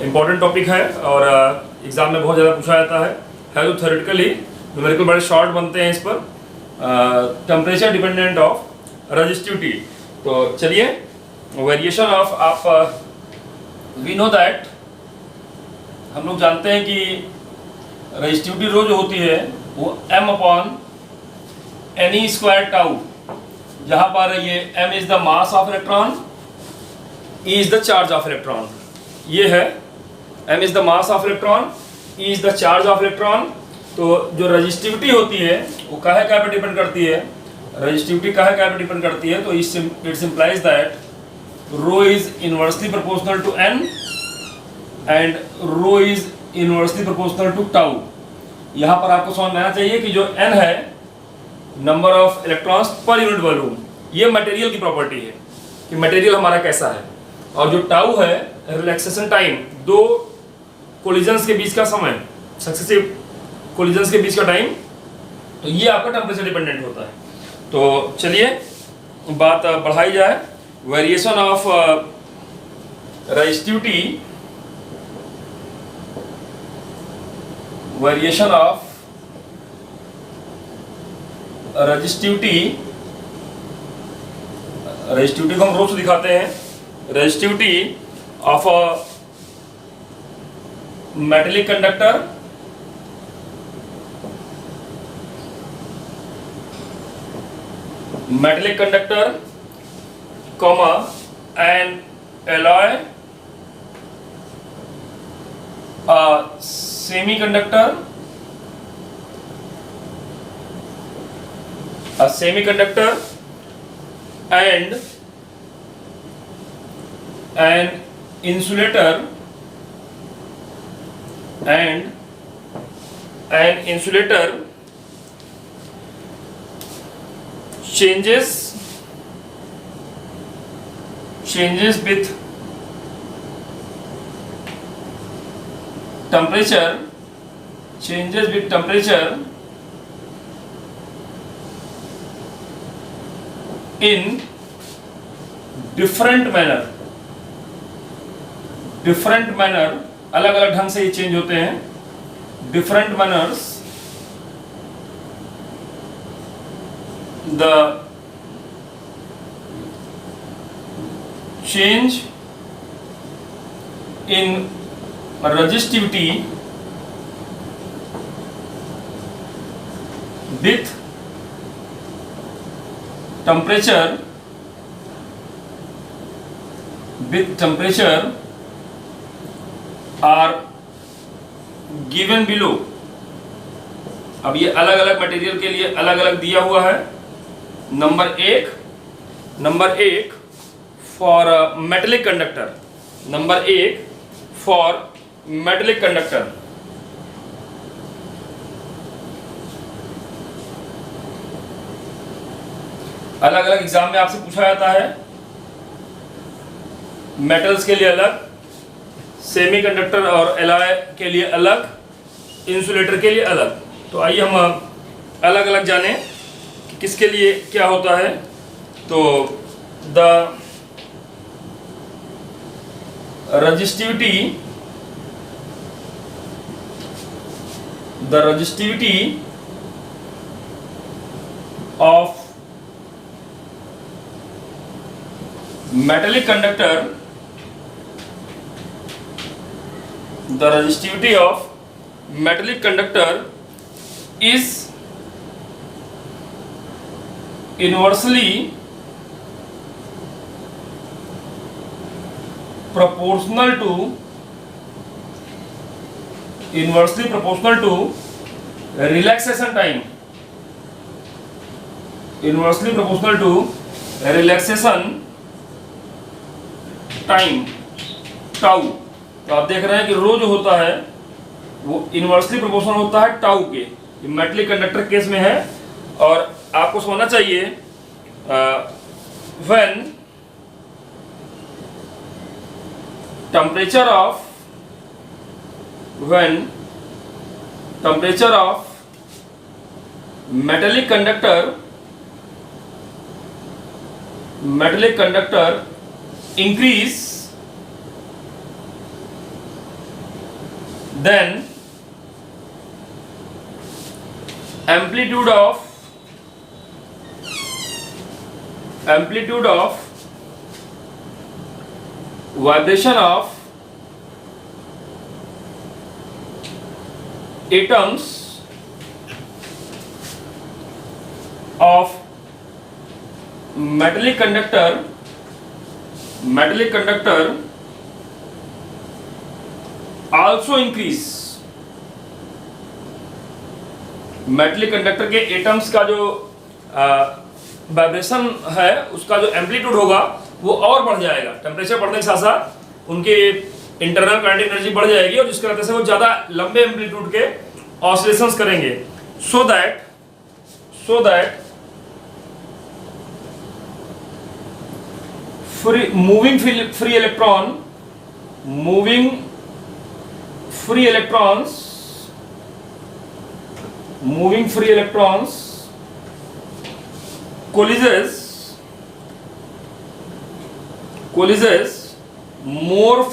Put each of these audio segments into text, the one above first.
Important topic है और exam में बहुत ज़्यादा पूछा जाता है तो थ्योरेटिकली न्यूमेरिकल बड़े शॉर्ट बनते हैं इस पर। Temperature dependent of resistivity. तो चलिए, वेरिएशन ऑफ आप वी नो दैट, हम लोग जानते हैं कि रेजिस्टिविटी रो जो होती है वो m upon N E square tau, जहाँ पर ये m is the mass of electron, E is the charge of electron. ये है m is the mass of electron, E is the charge of electron. तो जो रेजिस्टिविटी होती है वो काहे क्या पे डिपेंड करती है, रेजिस्टिविटी काहे क्या पे डिपेंड करती है, तो it's implies that rho is inversely proportional to n and rho is inversely proportional to tau. यहाँ पर आपको समझ में आना चाहिए कि जो n है number of electrons per unit volume, ये मटेरियल की प्रॉपर्टी है कि मटेरियल हमारा कैसा है, और जो टाउ है रिलैक्सेशन टाइम, दो कोलिजन्स के बीच का समय, सक्सेसिव कोलिजन्स के बीच का टाइम, तो ये आपका टेम्परेचर डिपेंडेंट होता है। तो चलिए बात बढ़ाई जाए। Variation of resistivity, variation of resistivity, resistivity को हम रूप से दिखाते हैं। Resistivity of a metallic conductor comma an alloy, a semiconductor and an insulator changes with temperature, in different manner, अलग अलग ढंग से ये चेंज होते हैं। different manners, the change in resistivity with temperature are given below। अब ये अलग अलग मटेरियल के लिए अलग अलग दिया हुआ है। नंबर एक for metallic conductor, number 1 for metallic conductor, अलग अलग एग्जाम में आपसे पूछा जाता है। मेटल्स के लिए अलग, सेमीकंडक्टर और एलॉय के लिए अलग, इंसुलेटर के लिए अलग। तो आइए हम अलग अलग जानें कि किसके लिए क्या होता है। तो the resistivity of metallic conductor, is inversely proportional to relaxation time, tau. तो आप देख रहे हैं कि रो जो होता है वो इनवर्सली प्रोपोर्शनल होता है टाउ के, ये मेटलिक कंडक्टर केस में है। और आपको समझना चाहिए when temperature of metallic conductor increase then amplitude of vibration of atoms of metallic conductor also increase। Metallic conductor के एटम्स का जो वाइब्रेशन है उसका जो एम्पलीट्यूड होगा वो और बढ़ जाएगा। टेम्परेचर बढ़ने के साथ साथ उनके इंटरनल काइनेटिक एनर्जी बढ़ जाएगी और जिसकी वजह से वो ज़्यादा लंबे एम्पलीट्यूड के ऑसिलेशंस करेंगे। So that moving free electrons coalesces more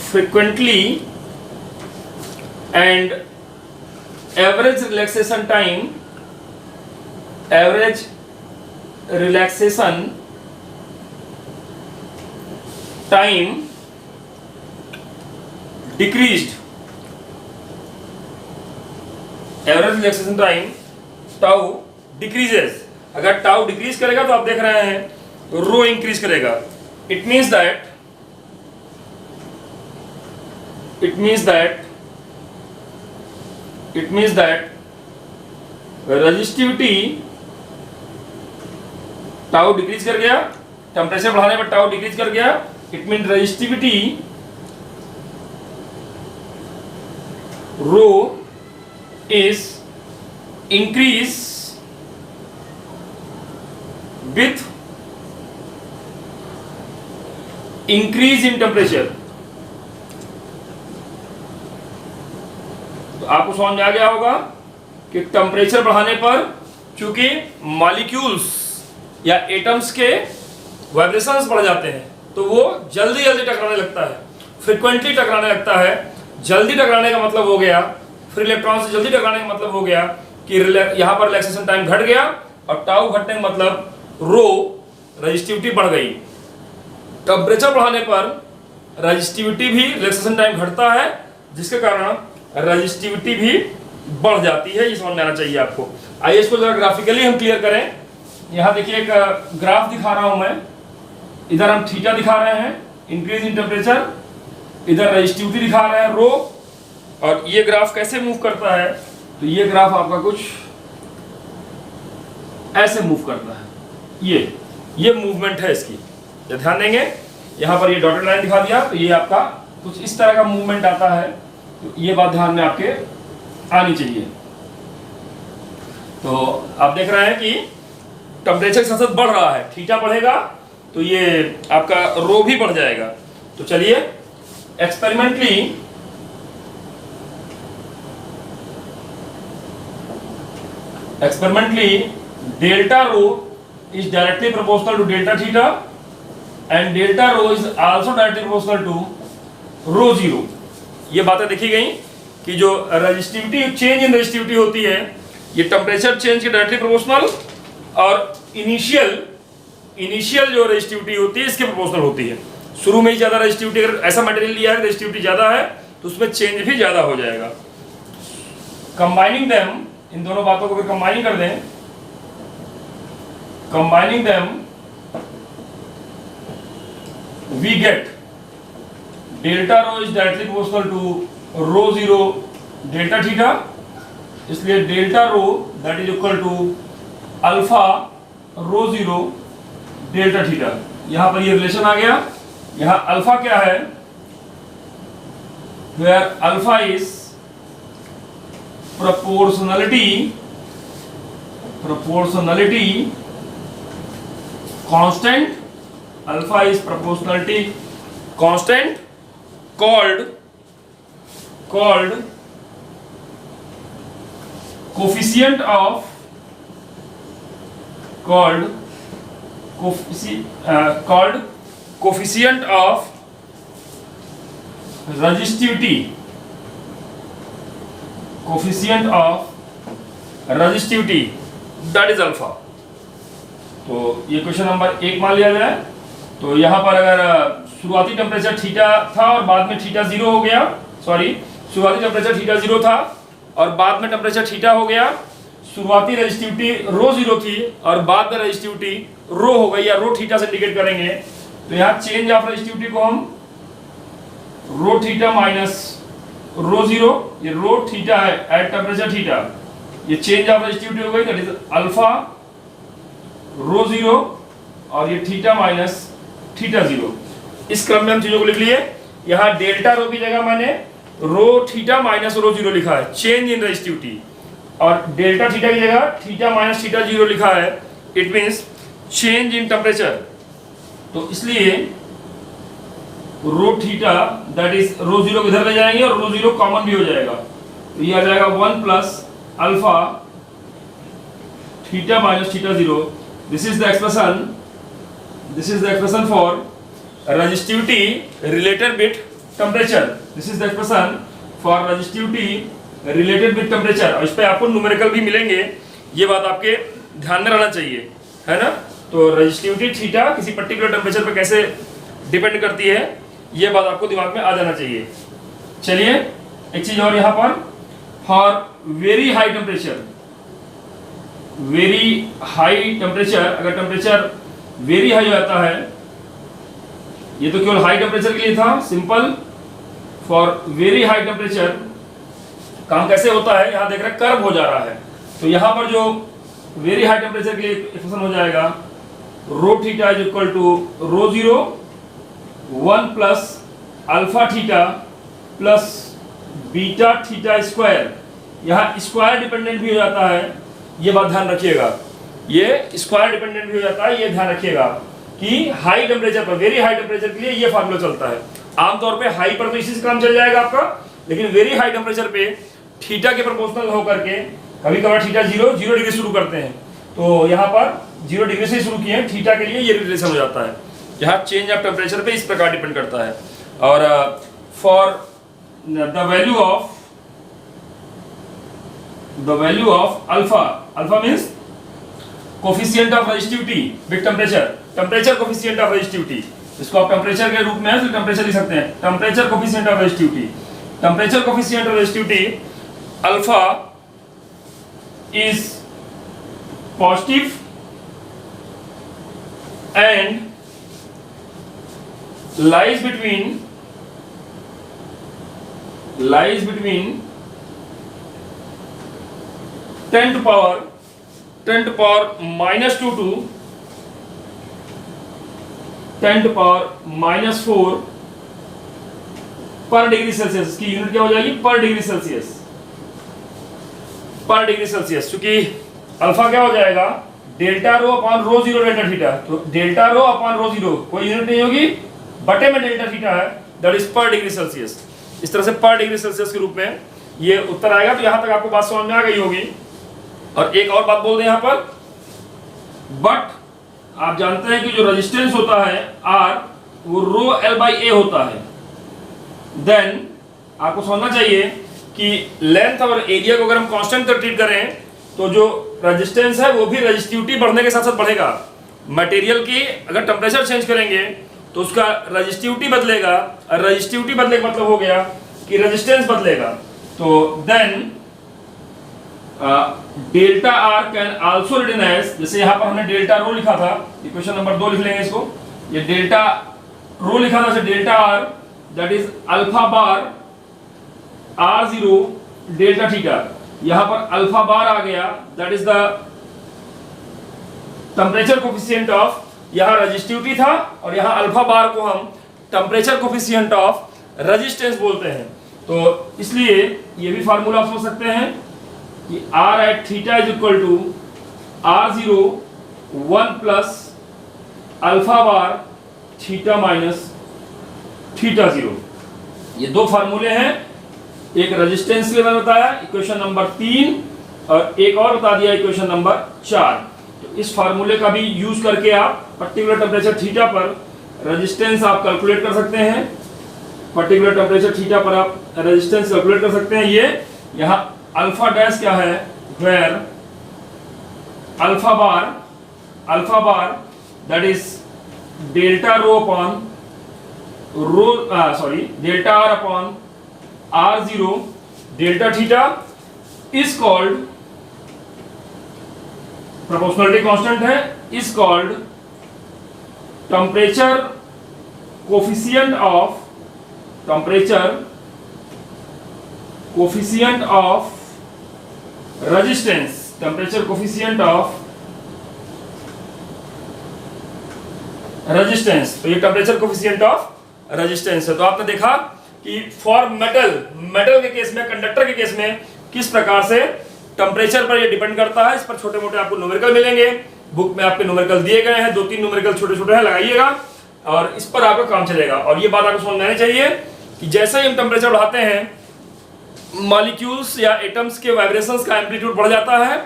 frequently and average relaxation time decreased। Average relaxation time tau decreases. अगर टाउ डिक्रीज करेगा तो आप देख रहे हैं रो इंक्रीज करेगा। It means that resistivity tau decrease कर गया, टेम्परेचर बढ़ाने पर टाउ डिक्रीज कर गया। It mean resistivity rho is increase with increase in temperature। तो आपको समझ में आ गया होगा कि टेम्परेचर बढ़ाने पर चूंकि मॉलिक्यूल्स या एटम्स के वाइब्रेशंस बढ़ जाते हैं तो वो जल्दी टकराने लगता है, फ्रीक्वेंटली टकराने लगता है। जल्दी टकराने का मतलब हो गया, फ्री इलेक्ट्रॉन से जल्दी टकराने का मतलब हो गया कि यहाँ पर रिलैक्सेशन टाइम घट गया और टाउ घटने का मतलब रो रेजिस्टिविटी बढ़ गई। टेम्परेचर बढ़ाने पर रेजिस्टिविटी भी रिलैक्सेशन टाइम घटता है जिसके कारण रेजिस्टिविटी भी बढ़ जाती है। ये समझ में आना चाहिए आपको। आइए इसको जरा ग्राफिकली हम क्लियर करें। यहाँ देखिए एक ग्राफ दिखा रहा हूं मैं। इधर हम थीटा दिखा रहे हैं इंक्रीज इन टेम्परेचर, इधर रेजिस्टिविटी दिखा रहे हैं रो। और ये ग्राफ कैसे मूव करता है तो ये ग्राफ आपका कुछ ऐसे मूव करता है। ये मूवमेंट है इसकी, ये ध्यान देंगे। यहाँ पर ये डॉटेड लाइन दिखा दिया तो ये आपका कुछ इस तरह का मूवमेंट आता है। तो ये बात ध्यान में आपके आनी चाहिए। तो आप देख रहे हैं कि टेम्परेचर सतत बढ़ रहा है, थीटा बढ़ेगा तो ये आपका रो भी बढ़ जाएगा। तो चलिए experimentally delta rho is directly proportional to delta theta and delta rho is also directly proportional to rho zero। ये बातें देखी गई कि जो रेजिस्टिविटी चेंज इन रेजिस्टिविटी होती है ये टेम्परेचर चेंज के डायरेक्टली प्रोपोर्शनल और इनिशियल जो रेजिस्टिविटी होती है इसके प्रोपोर्शनल होती है। शुरू में ही ज्यादा रेजिस्टिविटी, अगर ऐसा मटेरियल लिया है रेजिस्टिविटी ज्यादा है तो उसमें चेंज भी ज्यादा हो जाएगा। कंबाइनिंग देम, इन दोनों बातों को अगर कंबाइनिंग कर दें, combining them we get delta rho is directly proportional to rho zero delta theta. इसलिए delta rho that is equal to alpha rho zero delta theta. यहां पर ये रिलेशन आ गया। यहां अल्फा क्या है, where alpha is proportionality constant। alpha is proportionality constant called coefficient of resistivity, coefficient of resistivity that is alpha. तो ये question number 1 मान लिया जाए। तो यहाँ पर अगर शुरुआती टेम्परेचर थीटा था और बाद में थीटा 0 हो गया, सॉरी शुरुआती टेम्परेचर थीटा 0 था और बाद में टेम्परेचर थीटा हो गया, शुरुआती रजिस्टिविटी रो 0 थी और बाद में रजिस्टिविटी रो हो गई या रो थीटा से इंडिकेट करेंगे। तो यहाँ चेंज ऑफ रजिस्टिविटी को हम रो थीटा माइनस रो 0, ये रो थीटा है एट टेम्परेचर थीटा, ये चेंज ऑफ रजिस्टिविटी हो गई, दैट इज अल्फा रो 0 और ये थीटा माइनस थीटा 0। इस क्रम में हम चीजों को लिख लिए। यहाँ डेल्टा रो की जगह मैंने रो थीटा माइनस रो 0 लिखा है, चेंज इन रजिस्टिविटी, और डेल्टा थीटा की जगह थीटा माइनस थीटा 0 लिखा है, it means change in temperature. तो इसलिए रो थीटा दैट इज रो 0 इधर ले जाएंगे और रो 0 कॉमन भी हो जाएगा, तो ये आ जाएगा 1 plus alpha theta minus theta 0। This is the expression for resistivity related with temperature. This is the expression for resistivity related with temperature। और इस पे आपको न्यूमेरिकल भी मिलेंगे, ये बात आपके ध्यान में रहना चाहिए, है ना। तो रजिस्टिविटी थीटा किसी पर्टिकुलर टेम्परेचर पे कैसे डिपेंड करती है, ये बात आपको दिमाग में आ जाना चाहिए। चलिए एक चीज और यहाँ पर, for very high temperature, very high temperature, अगर टेम्परेचर वेरी हाई आता है, ये तो केवल हाई टेम्परेचर के लिए था, simple for very high temperature काम कैसे होता है, यहां देख रहे हैं कर्व हो जा रहा है। तो यहां पर जो वेरी हाई टेम्परेचर के लिए एक्सप्रेशन हो जाएगा rho theta is equal to rho 0 1 plus alpha theta plus beta theta square. यहां स्क्वायर डिपेंडेंट भी हो जाता है, ये बात ध्यान रखिएगा, ये स्क्वायर डिपेंडेंट भी हो जाता है, ये ध्यान रखिएगा कि हाई टेम्परेचर पर, वेरी हाई टेम्परेचर के लिए ये फार्मूला चलता है। आमतौर पे हाई पर तो इसी से काम चल जाएगा आपका, लेकिन वेरी हाई टेम्परेचर पे थीटा के प्रोपोर्शनल होकर के कभी कभार थीटा 0 डिग्री शुरू करते हैं, तो यहाँ पर 0 डिग्री से शुरू किए, थीटा के लिए ये रिलेशन हो जाता है। यहाँ चेंज ऑफ टेम्परेचर पे इस प्रकार डिपेंड करता है। और for the value of alpha, alpha means coefficient of resistivity with temperature, temperature coefficient of resistivity, इसको आप टेम्परेचर के रूप में है तो टेम्परेचर लिख सकते हैं, temperature coefficient of resistivity, temperature coefficient of resistivity alpha is positive and lies between 10 to power minus 2 to 10 to power minus 4 पर डिग्री सेल्सियस। इसकी यूनिट क्या हो जाएगी, पर डिग्री सेल्सियस, पर डिग्री सेल्सियस। क्योंकि अल्फा क्या हो जाएगा, डेल्टा रो अपॉन रो 0 डेल्टा थीटा, तो डेल्टा रो अपॉन रो 0 कोई यूनिट नहीं होगी, बटे में डेल्टा थीटा है, दैट इज पर डिग्री सेल्सियस। इस तरह से पर डिग्री सेल्सियस के रूप में ये उत्तर आएगा। तो यहां तक आपको बात समझ में आ गई होगी। और एक और बात बोल दें यहां पर, बट आप जानते हैं कि जो रेजिस्टेंस होता है R, वो रो L बाई A होता है। देन आपको समझना चाहिए कि लेंथ और एरिया को अगर हम कांस्टेंट तक ट्रीट करें तो जो रेजिस्टेंस है वो भी रेजिस्टिविटी बढ़ने के साथ साथ बढ़ेगा। मटेरियल की अगर टेम्परेचर चेंज करेंगे तो उसका रेजिस्टिविटी बदलेगा, और रेजिस्टिविटी बदले का मतलब हो गया कि रेजिस्टेंस बदलेगा। तो then delta R can also written as, जैसे यहां पर हमने डेल्टा रो लिखा था, इक्वेशन नंबर 2 लिख लेंगे इसको, ये डेल्टा रो लिखा था, delta R that is alpha bar R0 delta theta. यहां पर अल्फा बार आ गया, that is the temperature coefficient of, यहां रेजिस्टिविटी था और यहां अल्फा बार को हम टेम्परेचर कोफिशिएंट ऑफ रेजिस्टेंस बोलते हैं। तो इसलिए ये भी फार्मूला आप समझ सकते हैं कि R at theta is equal to R0 1 plus alpha bar theta minus theta 0। ये दो फार्मूले हैं, एक रेजिस्टेंस के लिए मैंने बताया इक्वेशन नंबर 3 और एक और बता दिया इक्वेशन नंबर 4। तो इस फार्मूले का भी यूज करके आप पर्टिकुलर टेम्परेचर थीटा पर रेजिस्टेंस आप कैलकुलेट कर सकते हैं। पर्टिकुलर टेम्परेचर थीटा पर आप रेजिस्टेंस कैलकुलेट कर सकते हैं। ये यहाँ अल्फा डैश क्या है, where alpha bar that is delta rho upon rho delta R upon R0 delta theta is called, proportionality constant है, is called temperature coefficient of resistance, temperature coefficient of resistance. तो ये temperature coefficient of resistance है। तो आपने देखा कि for metal के case में, कंडक्टर के केस में किस प्रकार से टेम्परेचर पर ये डिपेंड करता है। इस पर छोटे मोटे आपको न्यूमेरिकल मिलेंगे, बुक में आपके न्यूमेरिकल दिए गए हैं, 2-3 न्यूमेरिकल छोटे छोटे हैं, लगाइएगा और इस पर आपका काम चलेगा। और ये बात आपको समझ में आनी चाहिए कि जैसे ही हम टेम्परेचर बढ़ाते हैं मॉलिक्यूल्स या एटम्स के वाइब्रेशंस का एम्पलीट्यूड बढ़ जाता है।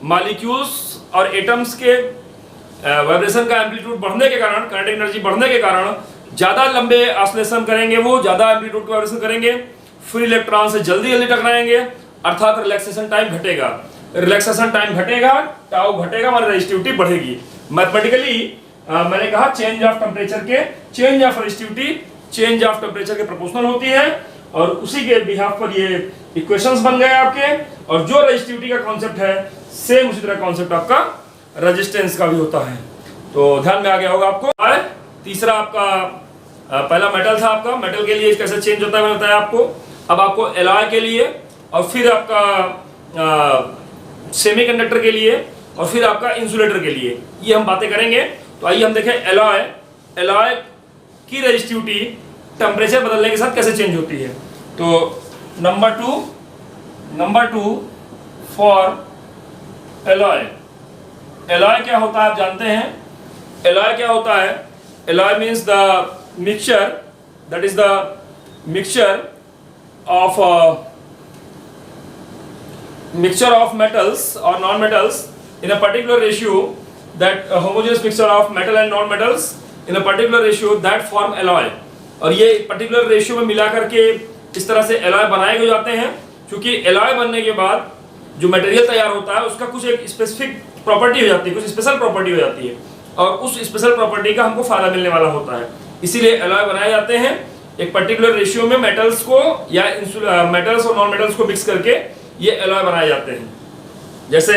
मॉलिक्यूल्स और एटम्स के वाइब्रेशन का एम्पलीट्यूड बढ़ने के कारण, काइनेटिक एनर्जी बढ़ने के कारण ज्यादा लंबे ऑसिलेशन करेंगे, वो ज्यादा एम्पलीट्यूड का वाइब्रेशन करेंगे, फ्री इलेक्ट्रॉन से जल्दी टकराएंगे, अर्थात रिलैक्सेशन टाइम घटेगा। रिलैक्सेशन टाइम घटेगा, टाउ घटेगा, हमारी रेजिस्टिविटी बढ़ेगी। मैथमेटिकली मैंने कहा चेंज ऑफ टेम्परेचर के, change of resistivity change of temperature के प्रोपोर्शनल होती है और उसी के बिहाफ पर ये इक्वेशंस बन गए आपके। और जो रेजिस्टिविटी का कॉन्सेप्ट है सेम उसी तरह कॉन्सेप्ट आपका रेजिस्टेंस का भी होता है। तो ध्यान में आ गया होगा आपको। तीसरा आपका पहला मेटल था, आपका मेटल के लिए कैसे चेंज होता है मैंने बताया आपको। अब आपको एलॉय के लिए और फिर आपका सेमीकंडक्टर के लिए और फिर आपका इंसुलेटर के लिए ये हम बातें करेंगे। तो आइए हम देखें एलॉय की रेजिस्टिविटी टेम्परेचर बदलने के साथ कैसे चेंज होती है। तो नंबर टू फॉर एलॉय क्या होता है आप जानते हैं। एलॉय क्या होता है, alloy means the mixture, that is the mixture of metals or non-metals in a particular ratio, that homogeneous mixture of metal and non-metals in a particular ratio that form alloy। और ये particular ratio में मिला करके इस तरह से alloy बनाए गए जाते हैं। क्योंकि alloy बनने के बाद जो मटेरियल तैयार होता है उसका कुछ एक स्पेसिफिक प्रॉपर्टी हो जाती है, कुछ स्पेशल प्रॉपर्टी हो जाती है और उस स्पेशल प्रॉपर्टी का हमको फायदा मिलने वाला होता है। इसीलिए alloy बनाए जाते हैं एक पर्टिकुलर रेशियो में, मेटल्स को या मेटल्स और नॉन मेटल्स को मिक्स करके ये एलॉय बनाए जाते हैं। जैसे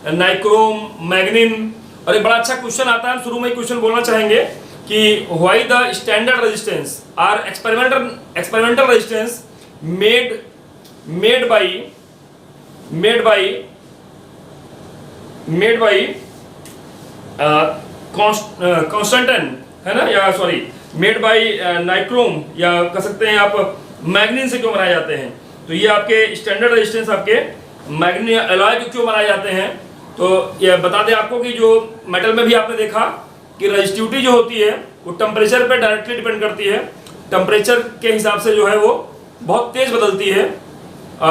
नाइक्रोम, मैग्नीन। और एक बड़ा अच्छा क्वेश्चन आता है, शुरू में ही क्वेश्चन बोलना चाहेंगे कि why the standard resistance R experimental resistance made by constantan है ना, या सॉरी मेड बाई नाइक्रोम, या कह सकते हैं आप मैग्नीन से क्यों बनाए जाते हैं। तो ये आपके स्टैंडर्ड रेजिस्टेंस आपके मैग्नीन एलॉय के क्यों बनाए जाते हैं। तो ये बता दें आपको कि जो मेटल में भी आपने देखा कि रेजिस्टिविटी जो होती है वो टेम्परेचर पे डायरेक्टली डिपेंड करती है। टेम्परेचर के हिसाब से जो है वो बहुत तेज बदलती है,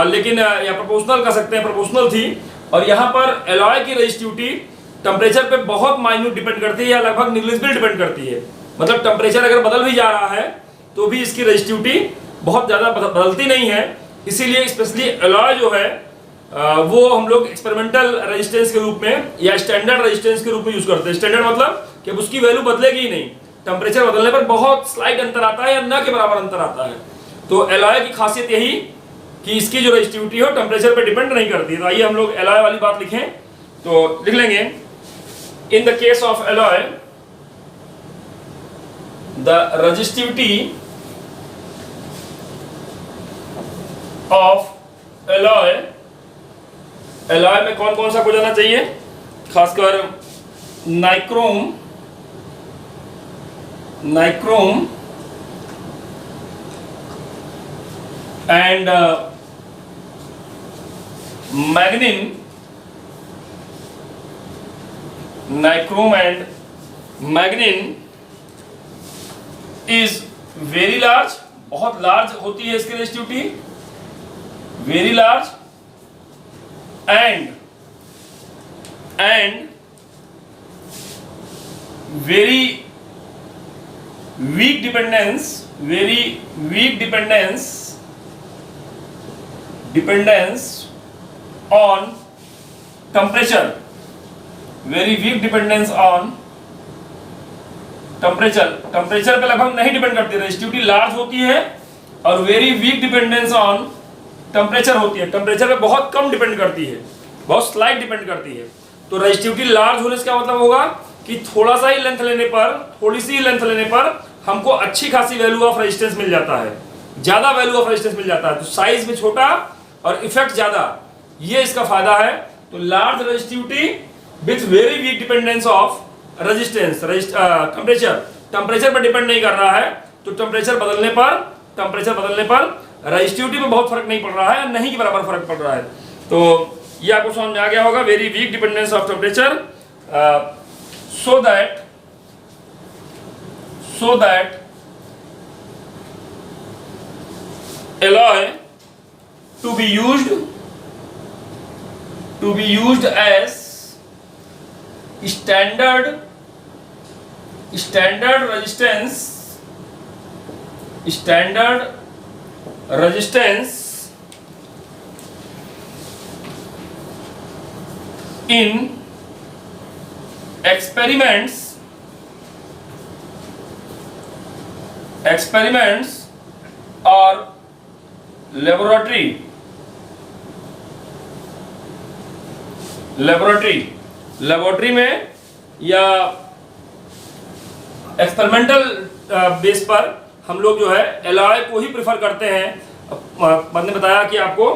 लेकिन या प्रोपोर्शनल कह सकते हैं, प्रोपोर्शनल थी। और यहाँ पर एलॉय की रेजिस्टिविटी टेम्परेचर पे बहुत माइन्यूट डिपेंड करती है या लगभग निग्लिजिबल डिपेंड करती है। मतलब टेम्परेचर अगर बदल भी जा रहा है तो भी इसकी रेजिस्टिविटी बहुत ज़्यादा बदलती नहीं है। इसीलिए स्पेशली एलॉय जो है वो हम लोग एक्सपेरिमेंटल रेजिस्टेंस के रूप में या स्टैंडर्ड रेजिस्टेंस के रूप में यूज करते हैं। स्टैंडर्ड मतलब कि उसकी वैल्यू बदलेगी ही नहीं, टेम्परेचर बदलने पर बहुत स्लाइट अंतर आता है या न के बराबर अंतर आता है। तो एलॉय की खासियत यही कि इसकी जो रेजिस्टिविटी हो टेम्परेचर पर डिपेंड नहीं करती। तो आइए हम लोग एलॉय वाली बात लिखें। तो लिख लेंगे, in the case of alloy the resistivity of alloy में कौन कौन सा को जाना चाहिए, खासकर nichrome and मैग्नीन। Nichrome and मैग्नीन is very large, बहुत लार्ज होती है इसकी resistivity, very large and very weak dependence, very weak dependence on temperature, very weak dependence on temperature पे लगभग नहीं डिपेंड करती, रेजिस्टिविटी लार्ज होती है और very weak dependence on temperature होती है, टेम्परेचर पे बहुत कम डिपेंड करती है, बहुत स्लाइट डिपेंड करती है। तो रेजिस्टिविटी लार्ज होने से क्या मतलब होगा कि थोड़ा सा ही लेंथ लेने पर, थोड़ी सी लेंथ लेने पर हमको अच्छी खासी वैल्यू ऑफ रेजिस्टेंस मिल जाता है, ज्यादा वैल्यू ऑफ रेजिस्टेंस मिल जाता है। तो साइज में छोटा और इफेक्ट ज्यादा, ये इसका फायदा है। तो large resistivity with very weak dependence of resistance, temperature पर डिपेंड नहीं कर रहा है। तो टेम्परेचर बदलने पर रेजिस्टिविटी में बहुत फर्क नहीं पड़ रहा है, नहीं के बराबर फर्क पड़ रहा है। तो ये आपको समझ में आ गया होगा, very weak dependence of temperature, so that alloy to be used as standard resistance in experiments or laboratory में या एक्सपेरिमेंटल बेस पर हम लोग जो है एलॉय को ही प्रेफर करते हैं। मैंने बताया कि आपको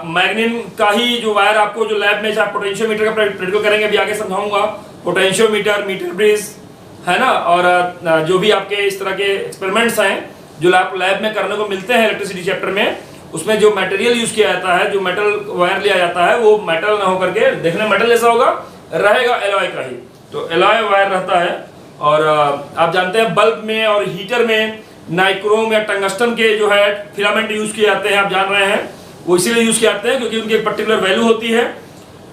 मैग्नीन का ही जो वायर आपको जो लैब में आप पोटेंशियोमीटर का प्रैक्टिकल करेंगे, अभी आगे समझाऊंगा, पोटेंशियोमीटर, मीटर ब्रिज है ना, और जो भी आपके इस तरह के एक्सपेरिमेंट्स हैं जो लैब में करने को मिलते हैं इलेक्ट्रिसिटी चैप्टर में, उसमें जो मटेरियल यूज किया जाता है, जो मेटल वायर लिया जाता है, वो मेटल ना होकर के देखने में मेटल जैसा होगा, रहेगा एलॉय का ही। तो एलॉय वायर रहता है। और आप जानते हैं बल्ब में और हीटर में नाइक्रोम या टंगस्टन के जो है फिलामेंट यूज किए जाते हैं, आप जान रहे हैं। वो इसीलिए यूज किए जाते हैं क्योंकि उनकी एक पर्टिकुलर वैल्यू होती है,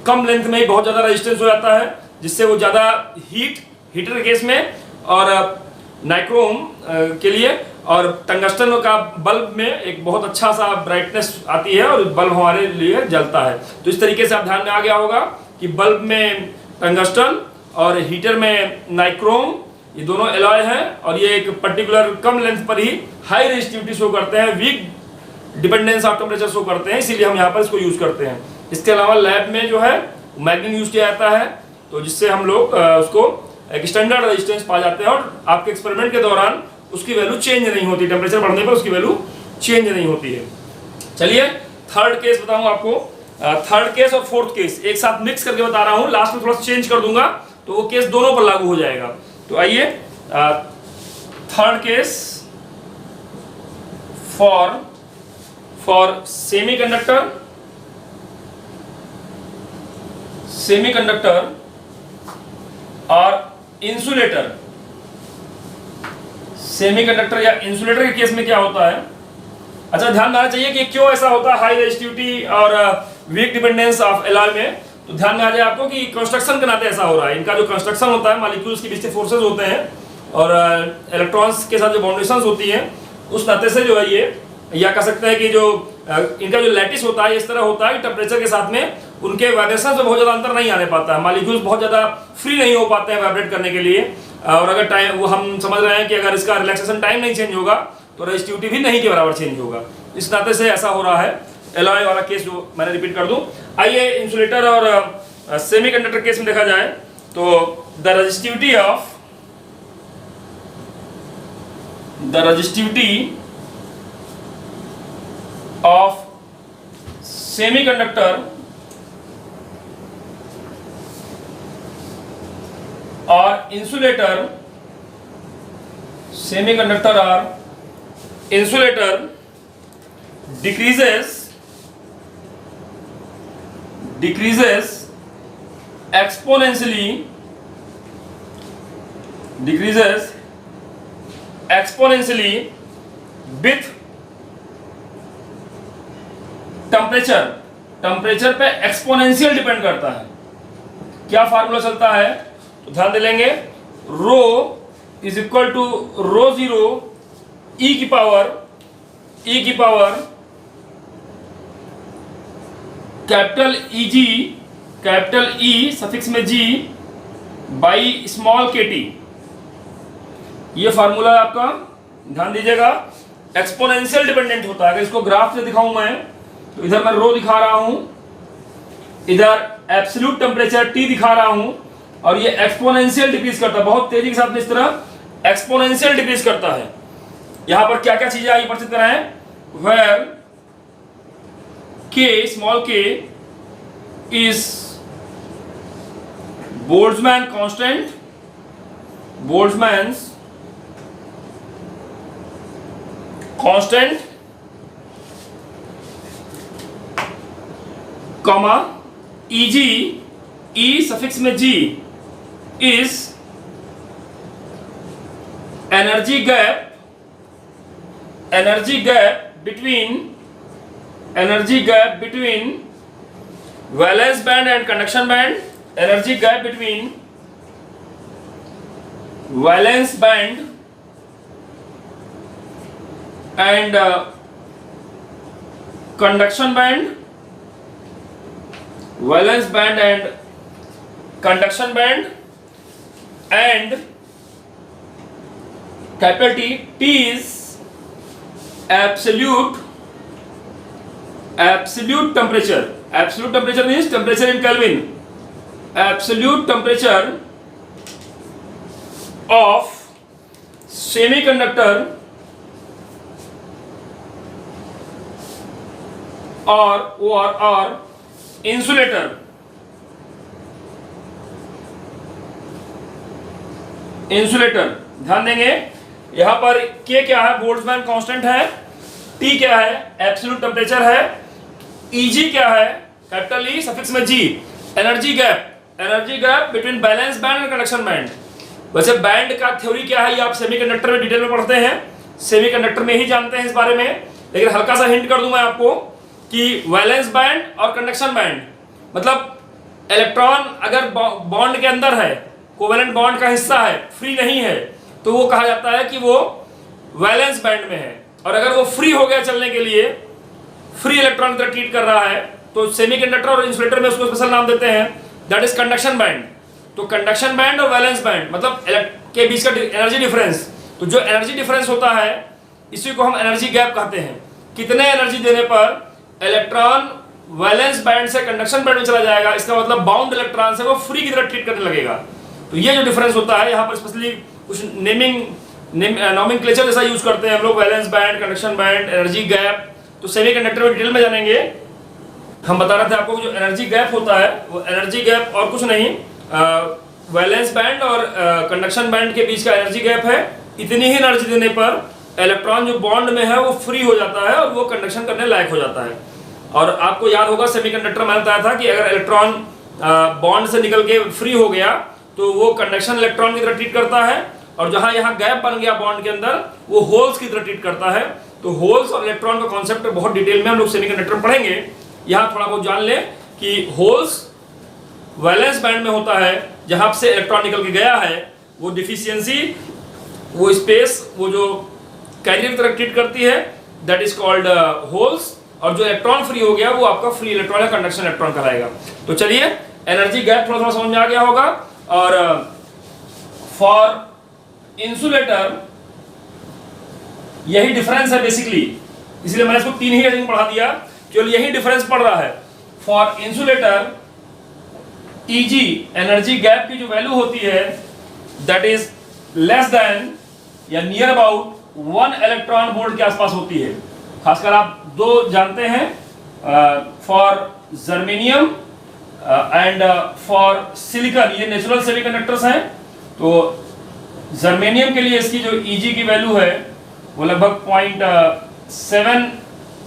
कम लेंथ में ही बहुत ज्यादा रेजिस्टेंस हो जाता है, जिससे वो ज्यादा हीटर के केस में, और नाइक्रोम के लिए, और टंगस्टन का बल्ब में एक बहुत अच्छा सा ब्राइटनेस आती है और बल्ब हमारे लिए जलता है। तो इस तरीके से आप ध्यान में आ गया होगा कि बल्ब में टंगस्टन और हीटर में नाइक्रोम, ये दोनों एलॉय हैं और ये एक पर्टिकुलर कम लेंथ पर ही हाई रेजिस्टिविटी शो करते हैं, weak dependence of temperature show करते हैं, इसीलिए हम यहाँ पर इसको यूज करते हैं। इसके अलावा लैब में जो है मैग्नीन यूज किया जाता है, तो जिससे हम लोग उसको एक स्टैंडर्ड रेजिस्टेंस पा जाते हैं और आपके एक्सपेरिमेंट के दौरान उसकी वैल्यू चेंज नहीं होती, टेम्परेचर बढ़ने पर उसकी वैल्यू चेंज नहीं होती है। चलिए थर्ड केस बताऊं आपको, थर्ड केस और फोर्थ केस एक साथ मिक्स करके बता रहा हूं, लास्ट में थोड़ा चेंज कर दूंगा तो वो केस दोनों पर लागू हो जाएगा। तो आइए थर्ड केस फॉर सेमीकंडक्टर और इंसुलेटर। सेमीकंडक्टर या इंसुलेटर के केस में क्या होता है, अच्छा ध्यान देना चाहिए कि क्यों ऐसा होता है हाई रेजिस्टिविटी और वीक डिपेंडेंस ऑफ एलॉय में। तो ध्यान में आ जाए आपको कि कंस्ट्रक्शन के नाते ऐसा हो रहा है। इनका जो कंस्ट्रक्शन होता है, मॉलिक्यूल्स के बीच से फोर्सेज होते हैं और इलेक्ट्रॉन्स के साथ जो बाउंडेशंस होती हैं, उस नाते से जो है ये, या कह सकते हैं कि जो इनका जो लैटिस होता है इस तरह होता है कि टेम्परेचर के साथ में उनके वाइब्रेशन में बहुत ज़्यादा अंतर नहीं आने पाता है, मॉलिक्यूल्स बहुत ज़्यादा फ्री नहीं हो पाते हैं वाइब्रेट करने के लिए। और अगर टाइम, वो हम समझ रहे हैं कि अगर इसका रिलैक्सेशन टाइम नहीं चेंज होगा तो रेजिस्टिविटी भी नहीं के बराबर चेंज होगा। इस नाते से ऐसा हो रहा है। एलॉय वाला केस जो मैंने रिपीट कर दूं। आइए इंसुलेटर और सेमीकंडक्टर केस में देखा जाए तो द रेजिस्टिविटी ऑफ सेमीकंडक्टर और इंसुलेटर, सेमीकंडक्टर और insulator decreases exponentially with temperature पे एक्सपोनेंशियल डिपेंड करता है। क्या फार्मूला चलता है तो ध्यान दे लेंगे, rho is equal to rho zero e की पावर कैपिटल ई सफिक्स में g by small k T. ये फार्मूला है आपका, ध्यान दीजिएगा। एक्सपोनेंशियल डिपेंडेंट होता है। अगर इसको ग्राफ से दिखाऊं मैं, तो इधर मैं रो दिखा रहा हूं, इधर एब्सोल्यूट टेम्परेचर टी दिखा रहा हूं, और ये एक्सपोनेंशियल डिक्रीज करता है बहुत तेजी के साथ में, इस तरह एक्सपोनेंशियल डिक्रीज करता है। यहां पर क्या क्या चीजें आगे परिचित कराएं, where k small k is Boltzmann constant, Boltzmann's constant, comma E g E suffix में g is energy gap between valence band and conduction band, energy gap between valence band and conduction band, valence band and conduction band, and capital T is absolute temperature. Absolute temperature means temperature in Kelvin. Absolute temperature of semiconductor or insulator ध्यान देंगे। यहां पर के क्या है, Boltzmann constant है, T क्या है, एब्सोल्यूट टेम्परेचर है, ईजी क्या है, कैपिटल ई सफिक्स में g, energy gap between valence band और कंडक्शन बैंड। वैसे बैंड का थ्योरी क्या है ये आप सेमीकंडक्टर में डिटेल में पढ़ते हैं, सेमीकंडक्टर में ही जानते हैं इस बारे में, लेकिन हल्का सा हिंट कर दूं मैं आपको कि वैलेंस बैंड और कंडक्शन बैंड मतलब इलेक्ट्रॉन अगर बॉन्ड के अंदर है, कोवेलेंट बॉन्ड का हिस्सा है, फ्री नहीं है, तो वो कहा जाता है कि वो वैलेंस बैंड में है। और अगर वो फ्री हो गया चलने के लिए, फ्री इलेक्ट्रॉन की तरह ट्रीट कर रहा है, तो सेमीकंडक्टर और इंसुलेटर में उसको स्पेशल नाम देते हैं, दैट इज कंडक्शन बैंड। तो कंडक्शन बैंड और वैलेंस बैंड मतलब के बीच का एनर्जी डिफरेंस, तो जो एनर्जी डिफरेंस होता है इसी को हम एनर्जी गैप कहते हैं। कितने एनर्जी देने पर इलेक्ट्रॉन वैलेंस बैंड से कंडक्शन बैंड में चला जाएगा, इसका मतलब बाउंड इलेक्ट्रॉन से वो फ्री की तरह ट्रीट करने लगेगा। तो ये जो डिफरेंस होता है, यहाँ पर स्पेशली कुछ नोमेनक्लेचर जैसा यूज करते हैं हम लोग, valence band, conduction band, energy gap. तो सेमीकंडक्टर में डिटेल में जानेंगे। हम बता रहे थे आपको जो एनर्जी गैप होता है, वो एनर्जी गैप और कुछ नहीं, वैलेंस बैंड और कंडक्शन बैंड के बीच का एनर्जी गैप है। इतनी ही एनर्जी देने पर इलेक्ट्रॉन जो बॉन्ड में है वो फ्री हो जाता है और वो कंडक्शन करने लायक हो जाता है। और आपको याद होगा सेमीकंडक्टर में बताया था कि अगर इलेक्ट्रॉन बॉन्ड से निकल के फ्री हो गया तो वो कंडक्शन इलेक्ट्रॉन की तरह ट्रीट करता है, और जहां यहाँ गैप बन गया बॉन्ड के अंदर वो होल्स की तरह ट्रीट करता है। तो होल्स और इलेक्ट्रॉन का कॉन्सेप्ट बहुत डिटेल में हम लोग सेमीकंडक्टर पढ़ेंगे। यहाँ थोड़ा बहुत जान ले कि होल्स वैलेंस बैंड में होता है, जहां से इलेक्ट्रॉन निकल के गया है वो डिफिशियंसी, वो स्पेस, वो जो कैरियर की तरह ट्रीट करती है, दैट इज कॉल्ड होल्स। और जो इलेक्ट्रॉन फ्री हो गया वो आपका फ्री इलेक्ट्रॉन या कंडक्शन इलेक्ट्रॉन कहलाएगा। तो चलिए, एनर्जी गैप थोड़ा थोड़ा समझ में आ गया होगा। और फॉर इंसुलेटर यही डिफरेंस है बेसिकली, इसलिए मैंने इसको तीन ही हेडिंग पढ़ा दिया, केवल यही डिफरेंस पड़ रहा है। For insulator Eg energy gap की जो वैल्यू होती है दैट इज लेस देन या नियर अबाउट 1 इलेक्ट्रॉन वोल्ट के आसपास होती है। खासकर आप दो जानते हैं, for germanium and for silicon, ये नेचुरल सेमीकंडक्टर्स हैं। तो जर्मेनियम के लिए इसकी जो Eg की वैल्यू है वो लगभग 0.7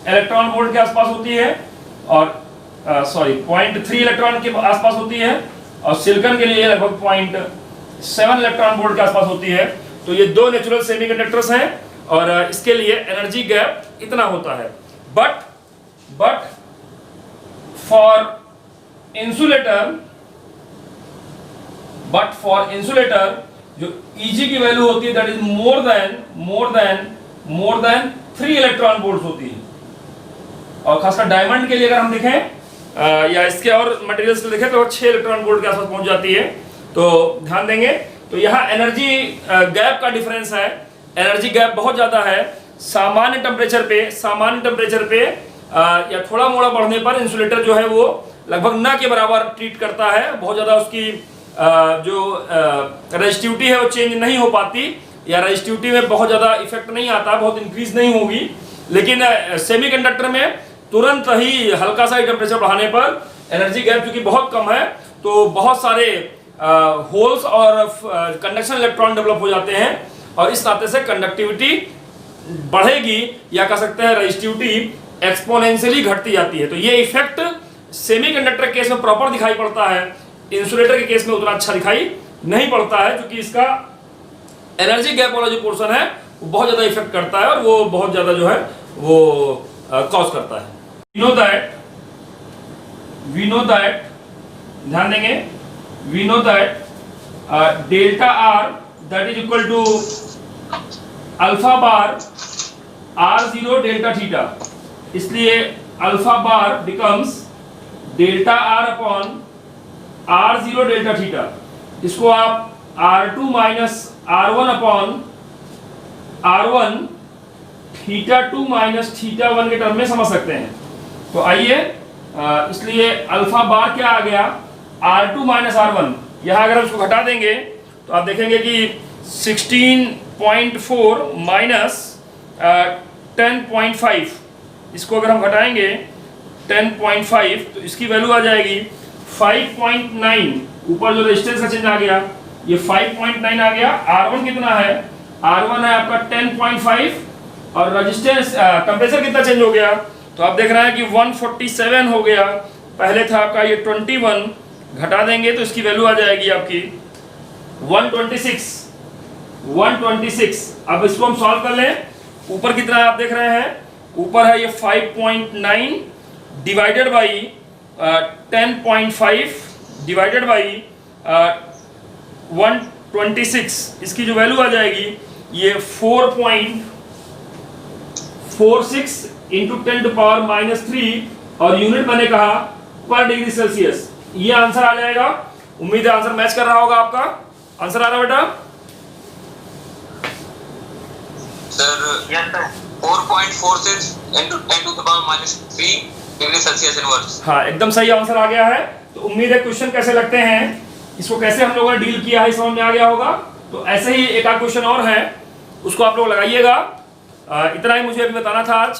इलेक्ट्रॉन वोल्ट के आसपास होती है, और 0.3 इलेक्ट्रॉन के आसपास होती है, और सिलिकॉन के लिए लगभग 0.7 इलेक्ट्रॉन वोल्ट के आसपास होती है। तो ये दो नेचुरल सेमीकंडक्टर्स हैं और इसके लिए एनर्जी गैप इतना होता है। बट फॉर इंसुलेटर जो Eg की वैल्यू होती है that is more than 3 electron volt होती है। और खासकर डायमंड के लिए अगर हम देखें या इसके और मटेरियल्स को देखें तो 6 इलेक्ट्रॉन वोल्ट के आसपास पहुंच जाती है। तो ध्यान देंगे, तो यहाँ एनर्जी गैप का डिफरेंस है, एनर्जी गैप बहुत ज़्यादा है। सामान्य टेम्परेचर पे या थोड़ा मोड़ा बढ़ने पर इंसुलेटर जो है वो लगभग न के बराबर ट्रीट करता है, बहुत ज़्यादा उसकी जो रेजिस्टिविटी है वो चेंज नहीं हो पाती, या रेजिस्टिविटी में बहुत ज़्यादा इफेक्ट नहीं आता, बहुत इंक्रीज नहीं होगी। लेकिन सेमीकंडक्टर में तुरंत ही हल्का सा टेम्परेचर बढ़ाने पर एनर्जी गैप चूंकि बहुत कम है तो बहुत सारे होल्स और कंडक्शन इलेक्ट्रॉन डेवलप हो जाते हैं, और इस नाते से कंडक्टिविटी बढ़ेगी, या कह सकते हैं रेजिस्टिविटी एक्सपोनेंशियली घटती जाती है। तो ये इफेक्ट सेमीकंडक्टर केस में प्रॉपर दिखाई पड़ता है, इंसुलेटर के केस में उतना अच्छा दिखाई नहीं पड़ता है, क्योंकि इसका एनर्जी गैप वाला जो पोर्शन है वो बहुत ज्यादा इफेक्ट करता है और वो बहुत ज्यादा जो है वो कॉज करता है। we know that ध्यान देंगे, we know that delta R that is equal to alpha bar R0 delta theta, इसलिए alpha bar becomes delta R upon R0 delta theta. इसको आप R2 minus R1 upon R1 theta 2 minus theta 1 के term में समझ सकते हैं। तो आइए, इसलिए अल्फा बार क्या आ गया, R2 माइनस R1। यहाँ अगर हम इसको घटा देंगे तो आप देखेंगे कि 16.4 माइनस 10.5, इसको अगर हम घटाएंगे 10.5 तो इसकी वैल्यू आ जाएगी 5.9। ऊपर जो रेजिस्टेंस का चेंज आ गया ये 5.9 आ गया। R1 कितना है, R1 है आपका 10.5, और रेजिस्टेंस टेम्परेचर कितना चेंज हो गया, तो आप देख रहे हैं कि 147 हो गया, पहले था आपका ये 21, घटा देंगे तो इसकी वैल्यू आ जाएगी आपकी 126। अब इसको हम सॉल्व कर लें, ऊपर कितना है आप देख रहे हैं, ऊपर है ये 5.9 डिवाइडेड बाई 10.5 डिवाइडेड बाई 126, इसकी जो वैल्यू आ जाएगी ये 4.46 इंटू 10 टू पावर -3, और यूनिट मैंने कहा पर डिग्री सेल्सियस। ये आंसर आ जाएगा। उम्मीद है आंसर मैच कर रहा होगा आपका। आंसर आ रहा बेटा? Sir 4.46 into 10 to the power -3 degree Celsius inverse. हाँ, एकदम सही आंसर आ गया है। तो उम्मीद है क्वेश्चन कैसे लगते हैं, इसको कैसे हम लोगों ने डील किया है समझ में आ गया होगा। तो ऐसे ही एक आध क्वेश्चन और है, उसको आप लोग लगाइएगा। इतना ही मुझे अभी बताना था आज।